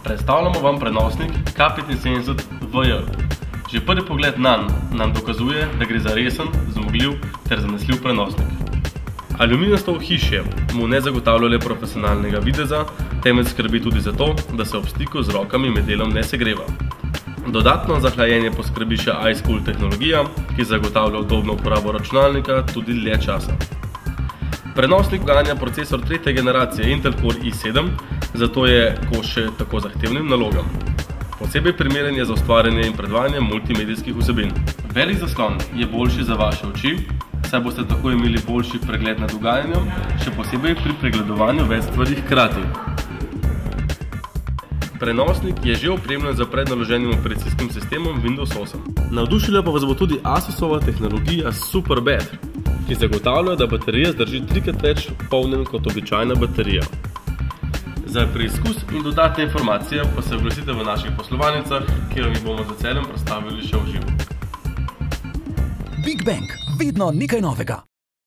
Predstavljamo vam prenosnik K75VJ. Že prvi pogled nam dokazuje, da gre za resen, zmogljiv ter zanesljiv prenosnik. Aluminijasto ohišje mu ne zagotavlja le profesionalnega videza, temveč skrbi tudi za to, da se ob stiku z rokami med delom ne segreva. Dodatno za hlajenje poskrbi še iCool tehnologija, ki zagotavlja udobno uporabo računalnika tudi dlje časa. Prenosnik poganja procesor 3. generacije Intel Core i7, zato je kos še tako zahtevnim nalogam. Posebej primeren je za ustvarjanje in predvajanje multimedijskih vsebin. Velik zaslon je boljši za vaše oči, saj boste tako imeli boljši pregled nad dogajanjem, še posebej pri pregledovanju več stvari hkrati. Prenosnik je že opremljen z prednaloženim operacijskim sistemom Windows 8. Navdušila pa vas bo tudi Asusova tehnologija SuperBat, ki zagotavlja, da baterija zdrži 3-krat več polnjen kot običajna baterija. Za preizkus in dodatne informacije pa se oglasite v naših poslovalnicah, kjer vam jih bomo z veseljem predstavili še v živo. Big Bang, vedno nekaj novega.